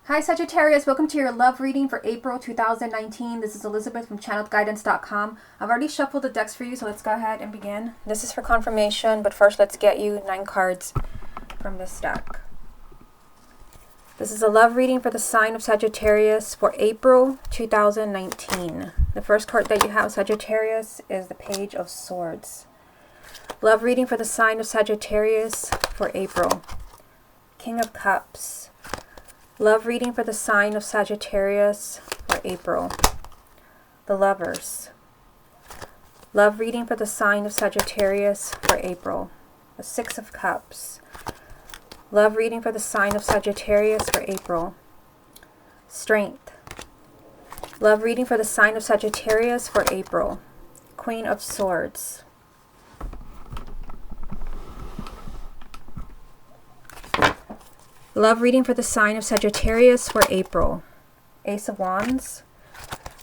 Hi Sagittarius, welcome to your love reading for April 2019. This is Elizabeth from channeledguidance.com. I've already shuffled the decks for you, so let's go ahead and begin. This is for confirmation, but first let's get you 9 cards from this deck. This is a love reading for the sign of Sagittarius for April 2019. The first card that you have, Sagittarius, is the Page of Swords. Love reading for the sign of Sagittarius for April. King of Cups. Love reading for the sign of Sagittarius for April. The Lovers. Love reading for the sign of Sagittarius for April. The Six of Cups. Love reading for the sign of Sagittarius for April. Strength. Love reading for the sign of Sagittarius for April. Queen of Swords. Love reading for the sign of Sagittarius for April. Ace of Wands.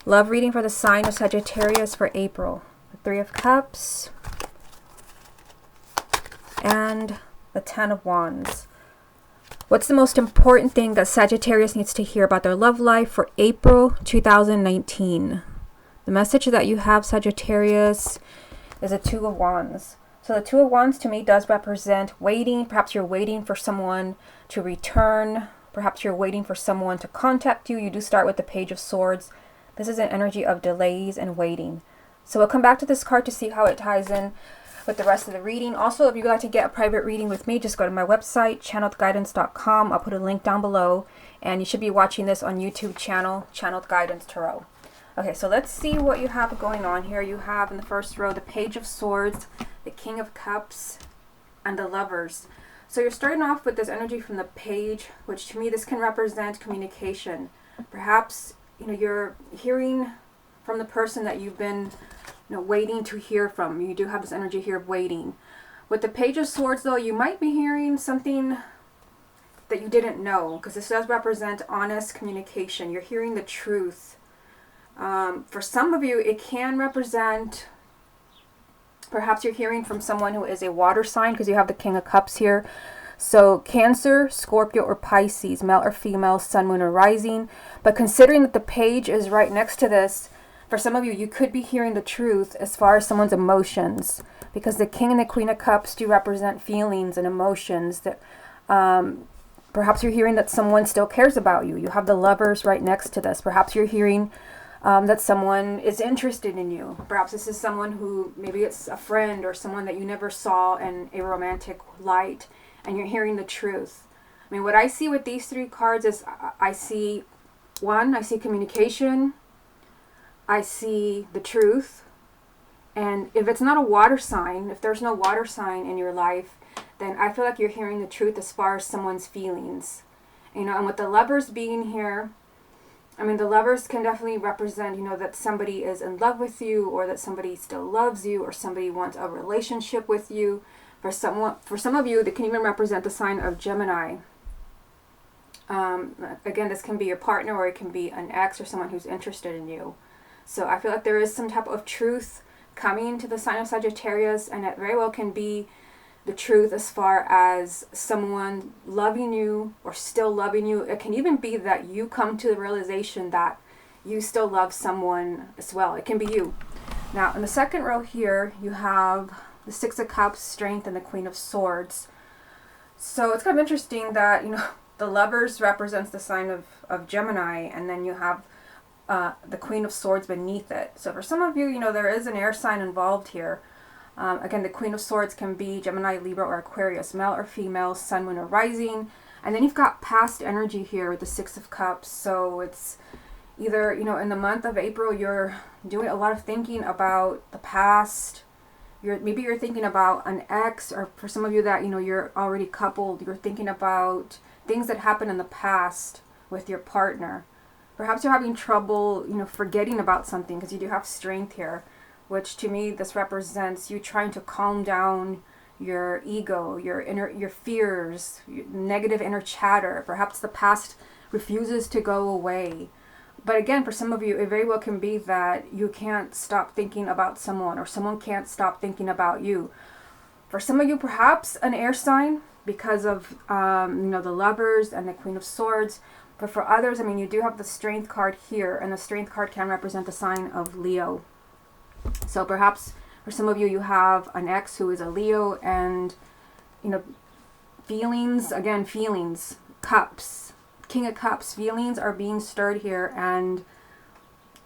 Love reading for the sign of Sagittarius for April. The Three of Cups. And the Ten of Wands. What's the most important thing that Sagittarius needs to hear about their love life for April 2019? The message that you have, Sagittarius, is a Two of Wands. So the Two of Wands to me does represent waiting. Perhaps you're waiting for someone to return. Perhaps you're waiting for someone to contact you. You do start with the Page of Swords. This is an energy of delays and waiting. So we'll come back to this card to see how it ties in with the rest of the reading. Also, if you'd like to get a private reading with me, just go to my website, channeledguidance.com. I'll put a link down below. And you should be watching this on YouTube channel, Channeled Guidance Tarot. Okay, so let's see what you have going on here. You have in the first row the Page of Swords, the King of Cups, and the Lovers. So you're starting off with this energy from the Page, which to me this can represent communication. Perhaps you're hearing from the person that you've been waiting to hear from. You do have this energy here of waiting. With the Page of Swords, though, you might be hearing something that you didn't know, because this does represent honest communication. You're hearing the truth. For some of you, it can represent, perhaps you're hearing from someone who is a water sign, because you have the King of Cups here. So Cancer, Scorpio, or Pisces, male or female, sun, moon, or rising. But considering that the Page is right next to this, for some of you, you could be hearing the truth as far as someone's emotions, because the King and the Queen of Cups do represent feelings and emotions. That perhaps you're hearing that someone still cares about you. You have the Lovers right next to this. Perhaps you're hearing that someone is interested in you. Perhaps this is someone who, maybe it's a friend or someone that you never saw in a romantic light, and you're hearing the truth. I mean, what I see with these 3 cards is I see communication, I see the truth, and if it's not a water sign, if there's no water sign in your life, then I feel like you're hearing the truth as far as someone's feelings. And with the Lovers being here, I mean, the Lovers can definitely represent, that somebody is in love with you, or that somebody still loves you, or somebody wants a relationship with you. For some of you, they can even represent the sign of Gemini. Again, this can be your partner, or it can be an ex, or someone who's interested in you. So I feel like there is some type of truth coming to the sign of Sagittarius, and it very well can be the truth as far as someone loving you or still loving you. It can even be that you come to the realization that you still love someone as well. It can be you. Now, in the second row here, you have the Six of Cups, Strength, and the Queen of Swords. So it's kind of interesting that, the Lovers represents the sign of Gemini, and then you have the Queen of Swords beneath it. So for some of you, there is an air sign involved here. Again, the Queen of Swords can be Gemini, Libra, or Aquarius, male or female, sun, moon, or rising. And then you've got past energy here with the Six of Cups. So it's either, in the month of April, you're doing a lot of thinking about the past. Maybe you're thinking about an ex, or for some of you that, you're already coupled, you're thinking about things that happened in the past with your partner. Perhaps you're having trouble, forgetting about something, because you do have Strength here, which to me, this represents you trying to calm down your ego, your fears, your negative inner chatter. Perhaps the past refuses to go away. But again, for some of you, it very well can be that you can't stop thinking about someone, or someone can't stop thinking about you. For some of you, perhaps an air sign, because of the Lovers and the Queen of Swords. But for others, I mean, you do have the Strength card here, and the Strength card can represent the sign of Leo. So perhaps for some of you, you have an ex who is a Leo, and, you know, feelings, again, feelings, cups, King of Cups, feelings are being stirred here, and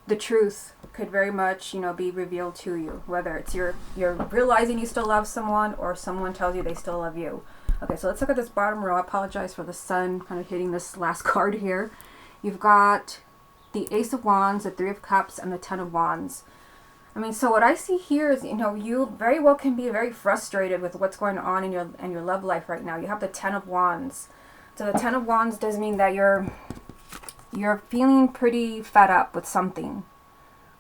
the truth could very much, you know, be revealed to you, whether it's you're realizing you still love someone, or someone tells you they still love you. Okay, so let's look at this bottom row. I apologize for the sun kind of hitting this last card here. You've got the Ace of Wands, the Three of Cups, and the Ten of Wands. I mean, so what I see here is, you know, you very well can be very frustrated with what's going on in your love life right now. You have the Ten of Wands. So the Ten of Wands does mean that you're feeling pretty fed up with something.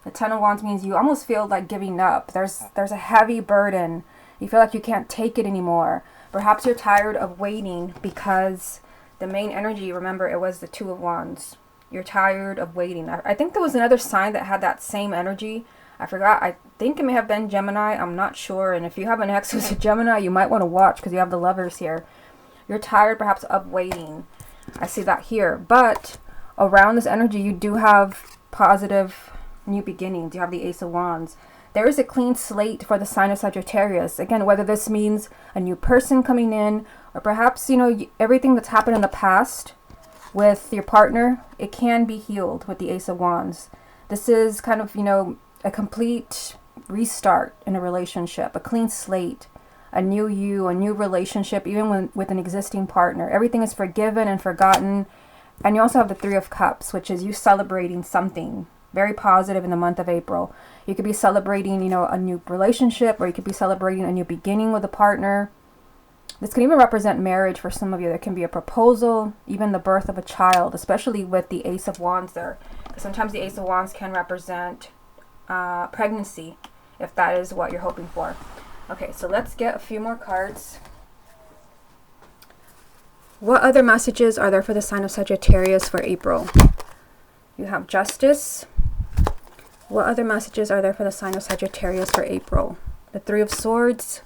The Ten of Wands means you almost feel like giving up. There's a heavy burden. You feel like you can't take it anymore. Perhaps you're tired of waiting, because the main energy, remember, it was the Two of Wands. You're tired of waiting. I think there was another sign that had that same energy. I forgot. I think it may have been Gemini. I'm not sure. And if you have an ex who's a Gemini, you might want to watch, because you have the Lovers here. You're tired perhaps of waiting. I see that here. But around this energy, you do have positive new beginnings. You have the Ace of Wands. There is a clean slate for the sign of Sagittarius. Again, whether this means a new person coming in, or perhaps, you know, everything that's happened in the past with your partner, it can be healed with the Ace of Wands. This is kind of, you know, a complete restart in a relationship, a clean slate, a new you, a new relationship, even with an existing partner. Everything is forgiven and forgotten. And you also have the Three of Cups, which is you celebrating something very positive in the month of April. You could be celebrating, you know, a new relationship, or you could be celebrating a new beginning with a partner. This can even represent marriage for some of you. There can be a proposal, even the birth of a child, especially with the Ace of Wands there. Sometimes the Ace of Wands can represent pregnancy, if that is what you're hoping for. Okay, so let's get a few more cards. What other messages are there for the sign of Sagittarius for April? You have Justice. What other messages are there for the sign of Sagittarius for April? The Three of Swords.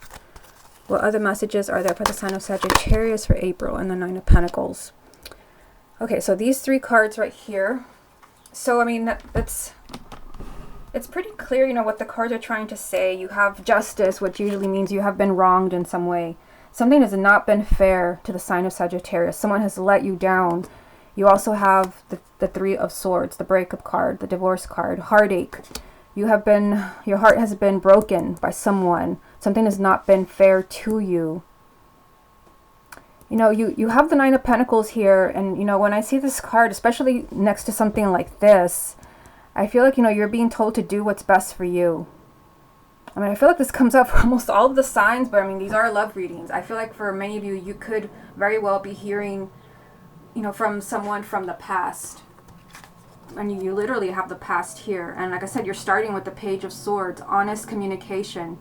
What other messages are there for the sign of Sagittarius for April? And the Nine of Pentacles. Okay, so these three cards right here. So, I mean, it's pretty clear, you know, what the cards are trying to say. You have Justice, which usually means you have been wronged in some way. Something has not been fair to the sign of Sagittarius. Someone has let you down. You also have the Three of Swords, the breakup card, the divorce card, heartache. Your heart has been broken by someone. Something has not been fair to you. You know, you have the Nine of Pentacles here, and, you know, when I see this card, especially next to something like this, I feel like, you know, you're being told to do what's best for you. I mean, I feel like this comes up for almost all of the signs, but I mean, these are love readings. I feel like for many of you, you could very well be hearing, you know, from someone from the past. And you literally have the past here. And like I said, you're starting with the Page of Swords, honest communication.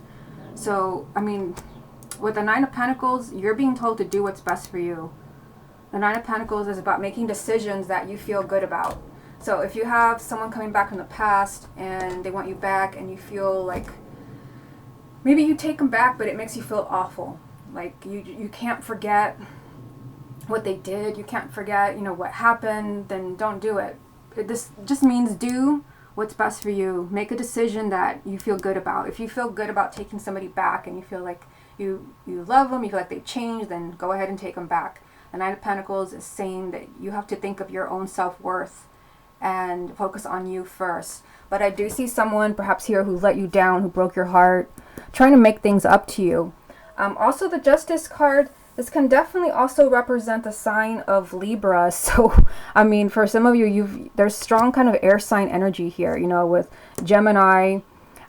So, I mean, with the Nine of Pentacles, you're being told to do what's best for you. The Nine of Pentacles is about making decisions that you feel good about. So if you have someone coming back from the past and they want you back, and you feel like maybe you take them back, but it makes you feel awful. Like you can't forget what they did. You can't forget, you know, what happened. Then don't do it. This just means do what's best for you. Make a decision that you feel good about. If you feel good about taking somebody back, and you feel like you love them, you feel like they changed, then go ahead and take them back. The Nine of Pentacles is saying that you have to think of your own self-worth and focus on you first. But I do see someone perhaps here who let you down, who broke your heart, trying to make things up to you. Also, the Justice card, this can definitely also represent the sign of Libra. So, I mean, for some of you, there's strong kind of air sign energy here, you know, with Gemini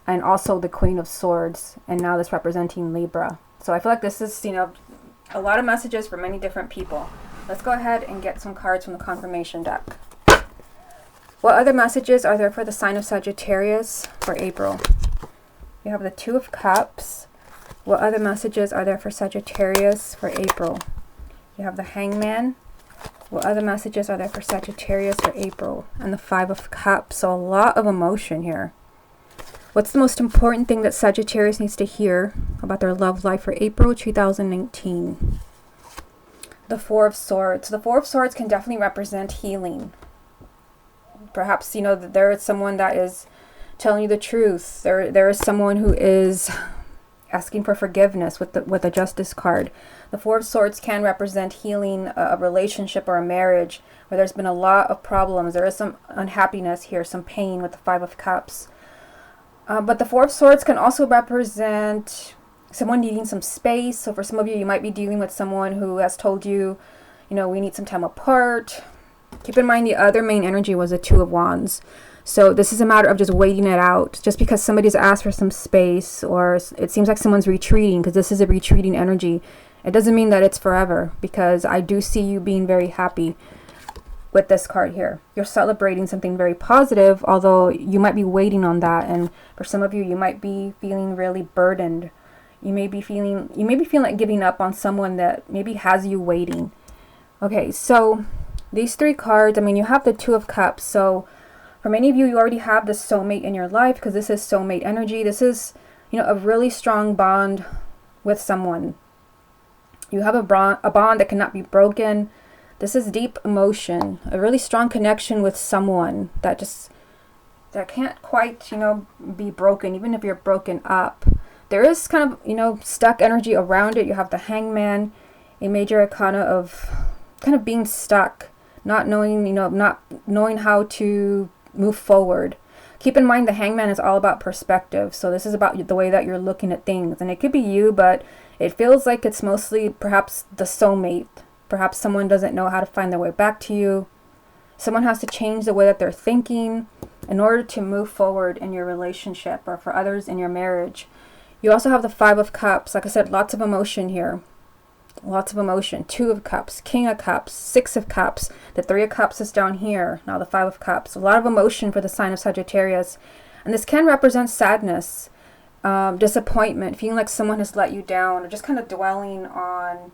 and also the Queen of Swords. And now this representing Libra. So I feel like this is, you know, a lot of messages for many different people. Let's go ahead and get some cards from the confirmation deck. What other messages are there for the sign of Sagittarius for April? You have the Two of Cups. What other messages are there for Sagittarius for April? You have the Hangman. What other messages are there for Sagittarius for April? And the Five of Cups. So a lot of emotion here. What's the most important thing that Sagittarius needs to hear about their love life for April 2019? the Four of Swords. The Four of Swords can definitely represent healing. Perhaps, you know, there is someone that is telling you the truth. There is someone who is asking for forgiveness with the Justice card. The Four of Swords can represent healing a relationship or a marriage where there's been a lot of problems. There is some unhappiness here, some pain with the Five of Cups. But the Four of Swords can also represent someone needing some space. So for some of you, you might be dealing with someone who has told you, you know, we need some time apart. Keep in mind the other main energy was the Two of Wands. So this is a matter of just waiting it out. Just because somebody's asked for some space, or it seems like someone's retreating, because this is a retreating energy, it doesn't mean that it's forever, because I do see you being very happy with this card here. You're celebrating something very positive, although you might be waiting on that. And for some of you, you might be feeling really burdened. You may be feeling like giving up on someone that maybe has you waiting. Okay, so these three cards, I mean, you have the Two of Cups. So for many of you, you already have the soulmate in your life, because this is soulmate energy. This is, you know, a really strong bond with someone. You have a bond that cannot be broken. This is deep emotion, a really strong connection with someone that can't quite, you know, be broken, even if you're broken up. There is kind of, you know, stuck energy around it. You have the Hangman, a major arcana of kind of being stuck, not knowing, you know, not knowing how to move forward. Keep in mind the Hangman is all about perspective. So this is about the way that you're looking at things. And it could be you, but it feels like it's mostly perhaps the soulmate. Perhaps someone doesn't know how to find their way back to you. Someone has to change the way that they're thinking in order to move forward in your relationship, or for others in your marriage. You also have the Five of Cups. Like I said, lots of emotion here. Lots of emotion. Two of Cups, King of Cups, Six of Cups. The Three of Cups is down here. Now the Five of Cups. A lot of emotion for the sign of Sagittarius. And this can represent sadness, disappointment, feeling like someone has let you down, or just kind of dwelling on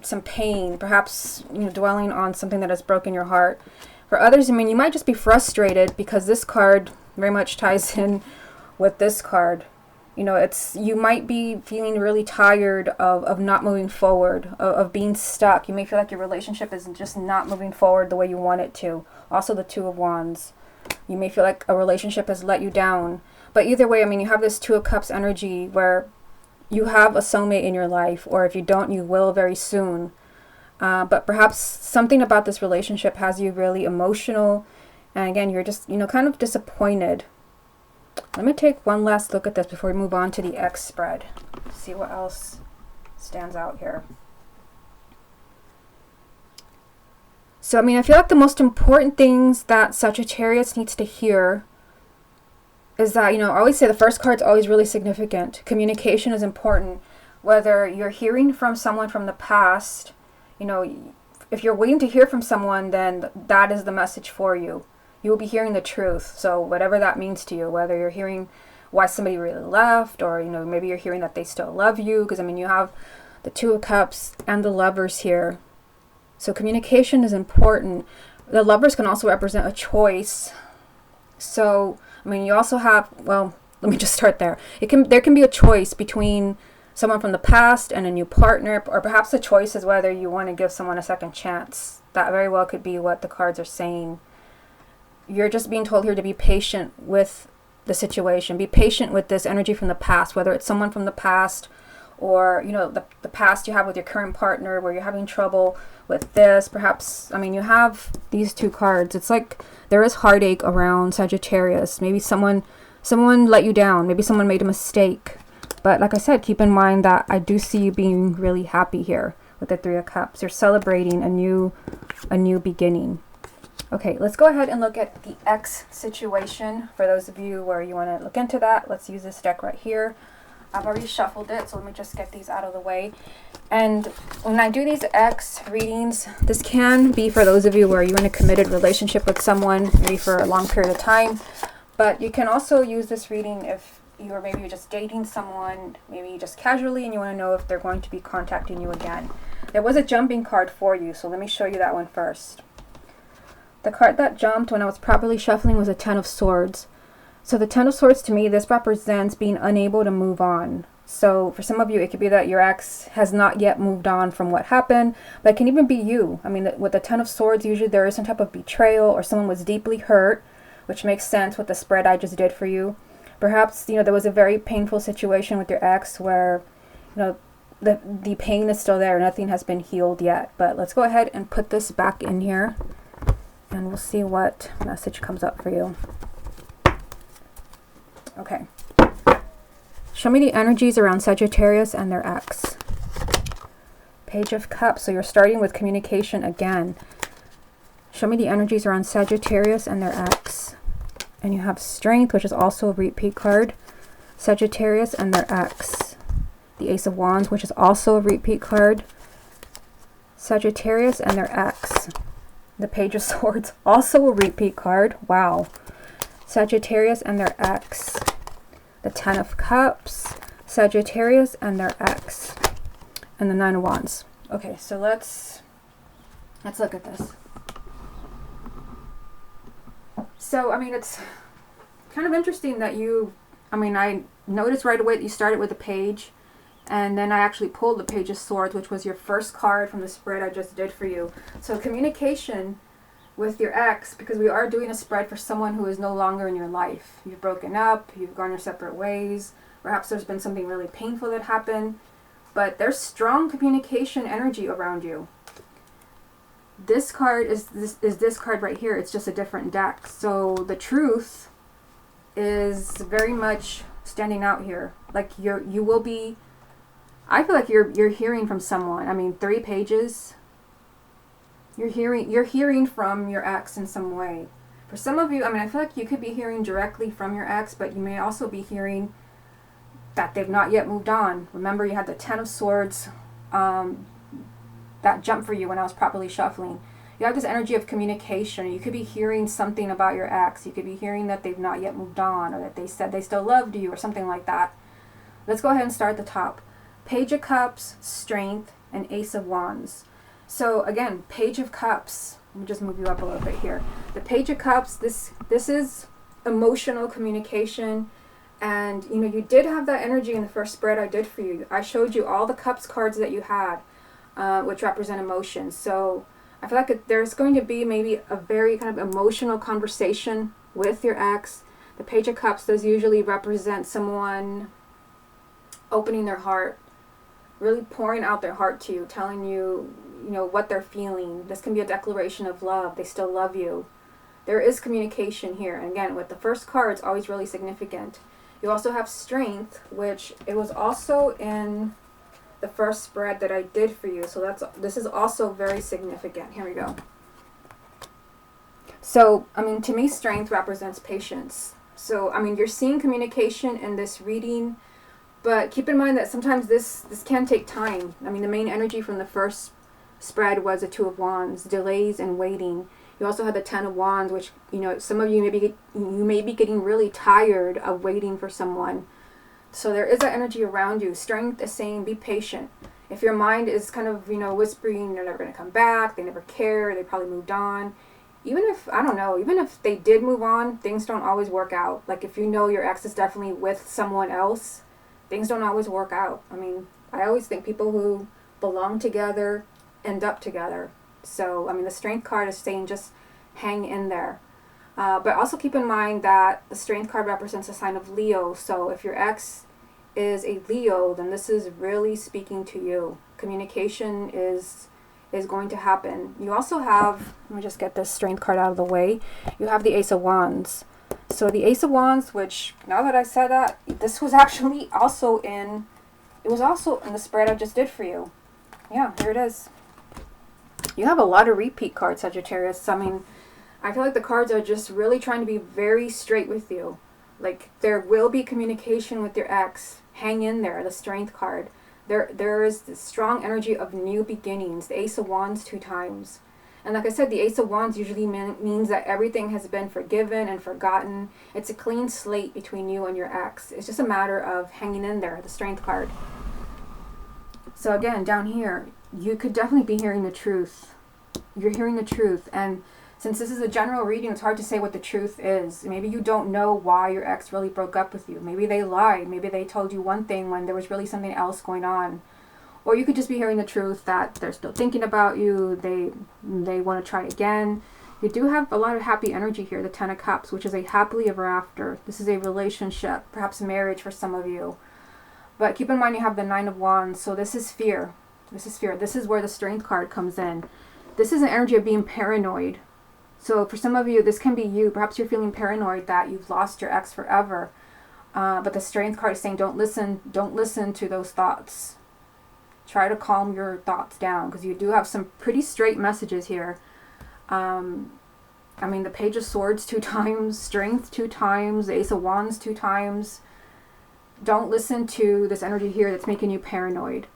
some pain, perhaps, you know, dwelling on something that has broken your heart. For others, I mean, you might just be frustrated because this card very much ties in with this card. You know, you might be feeling really tired of not moving forward, of being stuck. You may feel like your relationship is just not moving forward the way you want it to. Also the Two of Wands. You may feel like a relationship has let you down. But either way, I mean, you have this Two of Cups energy where you have a soulmate in your life, or if you don't, you will very soon. But perhaps something about this relationship has you really emotional. And again, you're just, you know, kind of disappointed. Let me take one last look at this before we move on to the X spread. See what else stands out here. So, I mean, I feel like the most important things that Sagittarius needs to hear is that, you know, I always say the first card's always really significant. Communication is important. Whether you're hearing from someone from the past, you know, if you're waiting to hear from someone, then that is the message for you. You will be hearing the truth. So whatever that means to you, whether you're hearing why somebody really left, or, you know, maybe you're hearing that they still love you, because, I mean, you have the Two of Cups and the Lovers here. So communication is important. The Lovers can also represent a choice. So, I mean, you also have, well, let me just start there. There can be a choice between someone from the past and a new partner, or perhaps the choice is whether you want to give someone a second chance. That very well could be what the cards are saying. You're just being told here to be patient with the situation. Be patient with this energy from the past, whether it's someone from the past, or, you know, the past you have with your current partner where you're having trouble with this. Perhaps, I mean, you have these two cards. It's like there is heartache around Sagittarius. Maybe someone let you down. Maybe someone made a mistake. But like I said, keep in mind that I do see you being really happy here with the Three of Cups. You're celebrating a new beginning. Okay, let's go ahead and look at the X situation. For those of you where you want to look into that, let's use this deck right here. I've already shuffled it, so let me just get these out of the way. And when I do these X readings, this can be for those of you where you're in a committed relationship with someone, maybe for a long period of time. But you can also use this reading if maybe you're just dating someone, maybe just casually, and you want to know if they're going to be contacting you again. There was a jumping card for you, so let me show you that one first. The card that jumped when I was properly shuffling was a Ten of Swords. So the Ten of Swords, to me, this represents being unable to move on. So for some of you, it could be that your ex has not yet moved on from what happened, but it can even be you. I mean, with the Ten of Swords, usually there is some type of betrayal or someone was deeply hurt, which makes sense with the spread I just did for you. Perhaps, there was a very painful situation with your ex where, the pain is still there. Nothing has been healed yet. But let's go ahead and put this back in here, and we'll see what message comes up for you. Okay. Show me the energies around Sagittarius and their ex. Page of Cups. So you're starting with communication again. Show me the energies around Sagittarius and their ex. And you have Strength, which is also a repeat card. Sagittarius and their ex. The Ace of Wands, which is also a repeat card. Sagittarius and their ex. The Page of Swords, also a repeat card. Wow. Sagittarius and their ex. The Ten of Cups, Sagittarius and their ex, and the Nine of Wands. Okay, so let's look at this. So, I mean, it's kind of interesting that I noticed right away that you started with the Page, and then I actually pulled the Page of Swords, which was your first card from the spread I just did for you. So communication with your ex, because we are doing a spread for someone who is no longer in your life. You've broken up, you've gone your separate ways, perhaps there's been something really painful that happened, but there's strong communication energy around you. This card is this card right here. It's just a different deck. So the truth is very much standing out here. Like you will be, I feel like you're hearing from someone. I mean, 3 pages. You're hearing from your ex in some way. For some of you, I mean, I feel like you could be hearing directly from your ex, but you may also be hearing that they've not yet moved on. Remember, you had the Ten of Swords that jumped for you when I was properly shuffling. You have this energy of communication. You could be hearing something about your ex. You could be hearing that they've not yet moved on, or that they said they still loved you, or something like that. Let's go ahead and start at the top. Page of Cups, Strength, and Ace of Wands. So again, Page of Cups. Let me just move you up a little bit here. The Page of Cups, this is emotional communication. And, you did have that energy in the first spread I did for you. I showed you all the Cups cards that you had, which represent emotions. So I feel like there's going to be maybe a very kind of emotional conversation with your ex. The Page of Cups does usually represent someone opening their heart, really pouring out their heart to you, telling you, what they're feeling. This can be a declaration of love. They still love you. There is communication here. And again, with the first card, it's always really significant. You also have Strength, which it was also in the first spread that I did for you. So this is also very significant. Here we go. So, I mean, to me, Strength represents patience. So, I mean, you're seeing communication in this reading, but keep in mind that sometimes this can take time. I mean, the main energy from the first spread was the Two of Wands, delays and waiting. You also had the Ten of Wands, which, some of you may be getting really tired of waiting for someone. So there is that energy around you. Strength is saying, be patient. If your mind is kind of, whispering, they're never going to come back, they never care, they probably moved on. Even if they did move on, things don't always work out. Like if your ex is definitely with someone else, things don't always work out. I mean, I always think people who belong together end up together. So, I mean, the Strength card is saying just hang in there. But also keep in mind that the Strength card represents a sign of Leo. So if your ex is a Leo, then this is really speaking to you. Communication is going to happen. You also have, let me just get this Strength card out of the way. You have the Ace of Wands. So the Ace of Wands, which now that I said that, this was actually also in the spread I just did for you. Yeah, here it is. You have a lot of repeat cards, Sagittarius. I mean, I feel like the cards are just really trying to be very straight with you. Like, there will be communication with your ex. Hang in there, the Strength card. There is this strong energy of new beginnings. The Ace of Wands 2 times. And like I said, the Ace of Wands usually means that everything has been forgiven and forgotten. It's a clean slate between you and your ex. It's just a matter of hanging in there, the Strength card. So again, down here, you could definitely be hearing the truth. You're hearing the truth. And Since this is a general reading, it's hard to say what the truth is. Maybe you don't know why your ex really broke up with you. Maybe they lied. Maybe they told you one thing when there was really something else going on. Or you could just be hearing the truth that they're still thinking about you. They want to try again. You do have a lot of happy energy here, the Ten of Cups, which is a happily ever after. This is a relationship, perhaps marriage for some of you. But keep in mind you have the Nine of Wands, so this is fear. This is fear. This is where the Strength card comes in. This is an energy of being paranoid. So for some of you, this can be you. Perhaps you're feeling paranoid that you've lost your ex forever. But the Strength card is saying don't listen to those thoughts. Try to calm your thoughts down, because you do have some pretty straight messages here. I mean, the Page of Swords 2 times, Strength 2 times, the Ace of Wands 2 times. Don't listen to this energy here that's making you paranoid.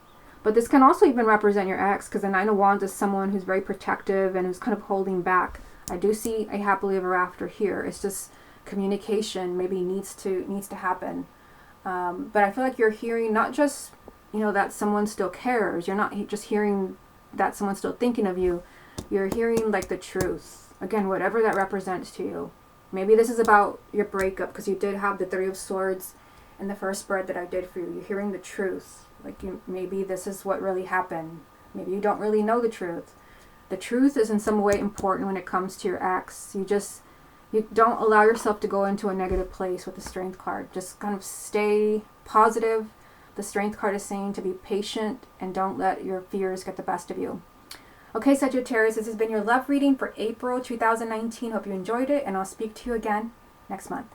But this can also even represent your ex, because the Nine of Wands is someone who's very protective and who's kind of holding back. I do see a happily ever after here. It's just communication maybe needs to happen. But I feel like you're hearing not just, that someone still cares. You're not just hearing that someone's still thinking of you. You're hearing like the truth. Again, whatever that represents to you. Maybe this is about your breakup, because you did have the Three of Swords in the first spread that I did for you. You're hearing the truth. Like maybe this is what really happened. Maybe you don't really know the truth. The truth is in some way important when it comes to your ex. You don't allow yourself to go into a negative place with the Strength card. Just kind of stay positive. The Strength card is saying to be patient and don't let your fears get the best of you. Okay, Sagittarius, this has been your love reading for April 2019. Hope you enjoyed it, and I'll speak to you again next month.